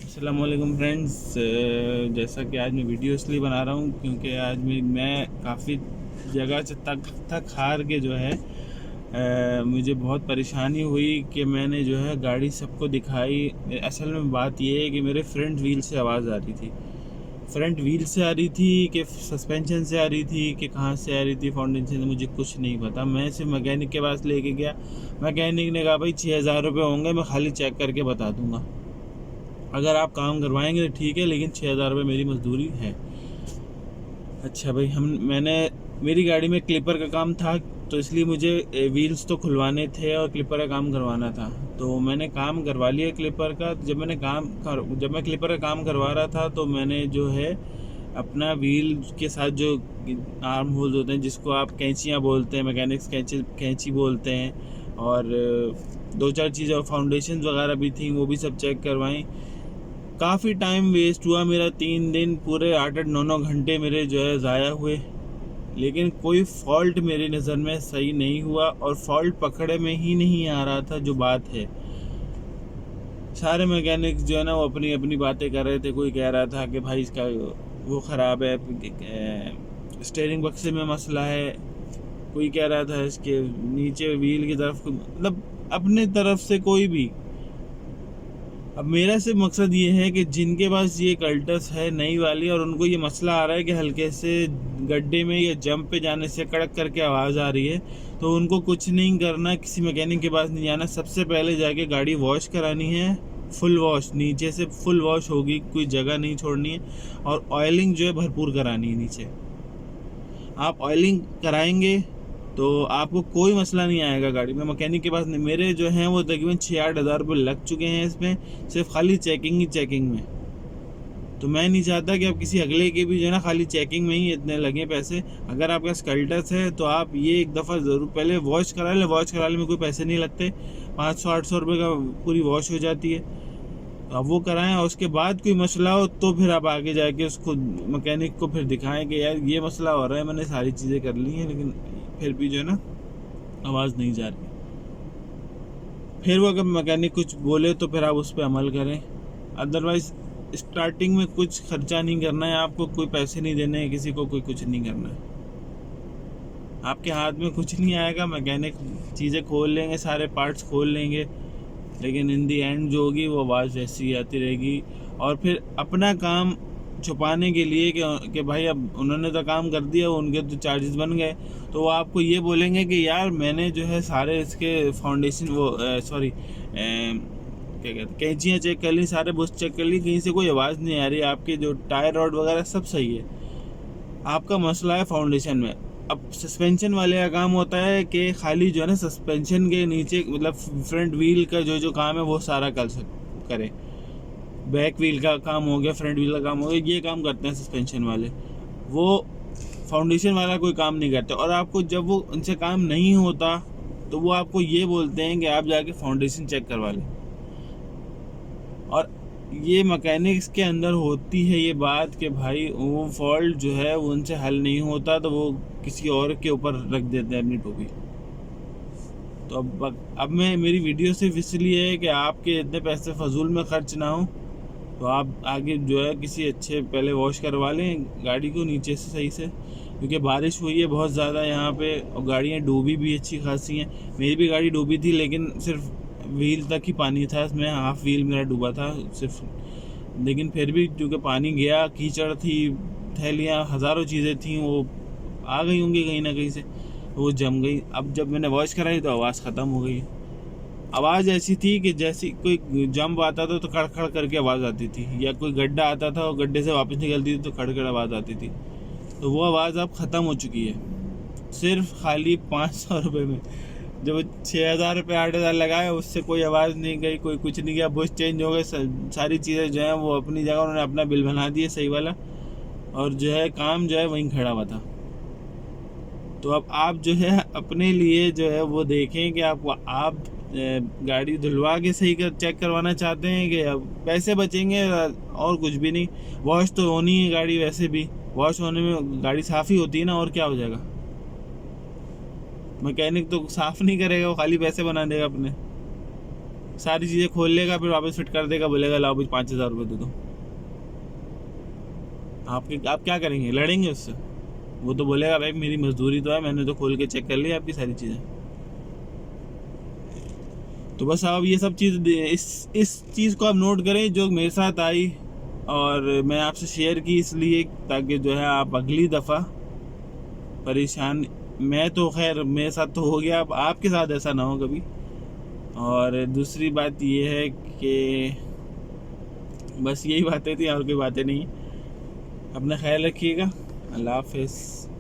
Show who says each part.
Speaker 1: अस्सलाम वालेकुम फ्रेंड्स। जैसा कि आज मैं वीडियो इसलिए बना रहा हूँ क्योंकि आज मैं काफ़ी जगह से थक हार के जो है मुझे बहुत परेशानी हुई कि मैंने जो है गाड़ी सबको दिखाई। असल में बात ये है कि मेरे फ्रंट व्हील से आवाज़ आ रही थी। फ्रंट व्हील से आ रही थी कि सस्पेंशन से आ रही थी कि कहाँ से आ रही थी, फाउंडेशन से, मुझे कुछ नहीं पता। मैं सिर्फ मैकेनिक के पास लेके गया। मैकेनिक ने कहा भाई 6,000 रुपये होंगे, मैं खाली चेक करके बता दूंगा। अगर आप काम करवाएंगे तो ठीक है, लेकिन 6,000 रुपये मेरी मजदूरी है। अच्छा भाई, मेरी गाड़ी में क्लिपर का काम था, तो इसलिए मुझे व्हील्स तो खुलवाने थे और क्लिपर का काम करवाना था। तो मैंने काम करवा लिया क्लिपर का। जब मैं क्लिपर का काम करवा रहा था तो मैंने जो है अपना व्हील के साथ जो आर्म होल्स होते हैं, जिसको आप कैंचियाँ बोलते हैं, मैकेनिक्स कैंची बोलते हैं, और दो चार चीज़ें और फाउंडेशन वगैरह भी थी, वो भी सब चेक करवाई। काफ़ी टाइम वेस्ट हुआ मेरा, 3 दिन पूरे, 8-8 9 9 घंटे मेरे जो है ज़ाया हुए। लेकिन कोई फॉल्ट मेरी नज़र में सही नहीं हुआ, और फॉल्ट पकड़े में ही नहीं आ रहा था। जो बात है, सारे मैकेनिक्स जो है ना वो अपनी अपनी बातें कर रहे थे। कोई कह रहा था कि भाई इसका वो ख़राब है, स्टेयरिंग बक्से में मसला है। कोई कह रहा था इसके नीचे व्हील की तरफ, मतलब अपने तरफ से कोई भी। अब मेरा सिर्फ मकसद ये है कि जिनके पास ये कल्टस है नई वाली, और उनको ये मसला आ रहा है कि हल्के से गड्ढे में या जंप पे जाने से कड़क करके आवाज़ आ रही है, तो उनको कुछ नहीं करना, किसी मैकेनिक के पास नहीं जाना। सबसे पहले जाके गाड़ी वॉश करानी है, फुल वॉश, नीचे से फुल वॉश होगी, कोई जगह नहीं छोड़नी है। और ऑयलिंग जो है भरपूर करानी है नीचे। आप ऑयलिंग कराएंगे तो आपको कोई मसला नहीं आएगा गाड़ी में। मैकेनिक के पास नहीं, मेरे जो हैं वो तकरीबन 6-8 हज़ार रुपये लग चुके हैं इसमें, सिर्फ खाली चेकिंग में। तो मैं नहीं चाहता कि अब किसी अगले के भी जो है ना खाली चेकिंग में ही इतने लगे पैसे। अगर आपका स्कल्टस है तो आप ये एक दफ़ा ज़रूर पहले वॉश करा लें। वॉश कराने में कोई पैसे नहीं लगते, 500-800 रुपये का पूरी वॉश हो जाती है। तो आप वो कराएं, और उसके बाद कोई मसला हो तो फिर आप आगे जाके उसको मैकेनिक को फिर दिखाएं कि यार ये मसला हो रहा है, मैंने सारी चीज़ें कर ली हैं लेकिन फिर भी जो है ना आवाज़ नहीं जा रही। फिर वो अगर मैकेनिक कुछ बोले तो फिर आप उस पर अमल करें। अदरवाइज़ स्टार्टिंग में कुछ खर्चा नहीं करना है आपको, कोई पैसे नहीं देने हैं किसी को, कोई कुछ नहीं करना है। आपके हाथ में कुछ नहीं आएगा, मैकेनिक चीज़ें खोल लेंगे, सारे पार्ट्स खोल लेंगे, लेकिन इन दी एंड जो होगी वो आवाज़ वैसी ही आती रहेगी। और फिर अपना काम छुपाने के लिए कि भाई अब उन्होंने तो काम कर दिया, उनके तो चार्जेस बन गए, तो वो आपको ये बोलेंगे कि यार मैंने जो है सारे इसके फाउंडेशन वो सॉरी क्या कहते हैं, कैंचियाँ चेक कर ली, सारे बुश चेक कर ली, कहीं से कोई आवाज़ नहीं आ रही। आपके जो टायर रॉड वगैरह सब सही है, आपका मसला है फाउंडेशन में। अब सस्पेंशन वाले का काम होता है कि खाली जो है ना सस्पेंशन के नीचे, मतलब फ्रंट व्हील का जो जो काम है वो सारा करे। बैक व्हील का काम हो गया, फ्रंट व्हील का काम हो गया, ये काम करते हैं सस्पेंशन वाले। वो फाउंडेशन वाला कोई काम नहीं करते। और आपको जब वो उनसे काम नहीं होता तो वो आपको ये बोलते हैं कि आप जाके फाउंडेशन चेक करवा लें। और ये मैकेनिक्स के अंदर होती है ये बात कि भाई वो फॉल्ट जो है वो उनसे हल नहीं होता, तो वो किसी और के ऊपर रख देते हैं अपनी टोपी। तो अब मैं, मेरी वीडियो सिर्फ इसलिए है कि आपके इतने पैसे फजूल में खर्च ना हो। तो आप आगे जो है किसी अच्छे, पहले वॉश करवा लें गाड़ी को नीचे से सही से, क्योंकि बारिश हुई है बहुत ज़्यादा यहाँ पे, और गाड़ियाँ डूबी भी अच्छी खासी हैं। मेरी भी गाड़ी डूबी थी, लेकिन सिर्फ व्हील तक ही पानी था इसमें, हाफ व्हील मेरा डूबा था सिर्फ। लेकिन फिर भी क्योंकि पानी गया, कीचड़ थी, थैलियाँ, हज़ारों चीज़ें थी, वो आ गई होंगी कहीं ना कहीं से, वो जम गई। अब जब मैंने वॉश कराई तो आवाज़ ख़त्म हो गई। आवाज़ ऐसी थी कि जैसी कोई जंप आता था तो खड़खड़ करके आवाज़ आती थी, या कोई गड्ढा आता था और गड्ढे से वापस निकलती थी तो खड़खड़ आवाज़ आती थी। तो वो आवाज़ अब ख़त्म हो चुकी है, सिर्फ खाली 500 रुपये में। जब 6,000 रुपये 8,000 लगाए, उससे कोई आवाज़ नहीं गई, कोई कुछ नहीं किया, बुश चेंज हो गए, सारी चीज़ें जो हैं वो अपनी जगह, उन्होंने अपना बिल बना दिए सही वाला, और जो है काम जो है वहीं खड़ा हुआ था। तो अब आप जो है अपने लिए जो है वो देखें कि आप गाड़ी धुलवा के सही चेक करवाना चाहते हैं कि अब पैसे बचेंगे और कुछ भी नहीं। वॉश तो होनी है गाड़ी, वैसे भी वॉश होने में गाड़ी साफ़ ही होती है ना, और क्या हो जाएगा। मैकेनिक तो साफ़ नहीं करेगा, वो खाली पैसे बना देगा अपने। सारी चीज़ें खोल लेगा, फिर वापस फिट कर देगा, बोलेगा लाओ भाई 5,000 रुपये दे दो। आप क्या करेंगे? लड़ेंगे उससे? वो तो बोलेगा भाई मेरी मजदूरी तो है, मैंने तो खोल के चेक कर लिया आपकी सारी चीज़ें। तो बस आप ये सब चीज़ इस चीज़ को आप नोट करें जो मेरे साथ आई, और मैं आपसे शेयर की इसलिए ताकि जो है आप अगली दफ़ा परेशान, मैं तो खैर मेरे साथ तो हो गया, अब आपके साथ ऐसा ना हो कभी। और दूसरी बात ये है कि बस यही बातें थी, और कोई बातें नहीं। अपना ख्याल रखिएगा। अल्लाह हाफिज़।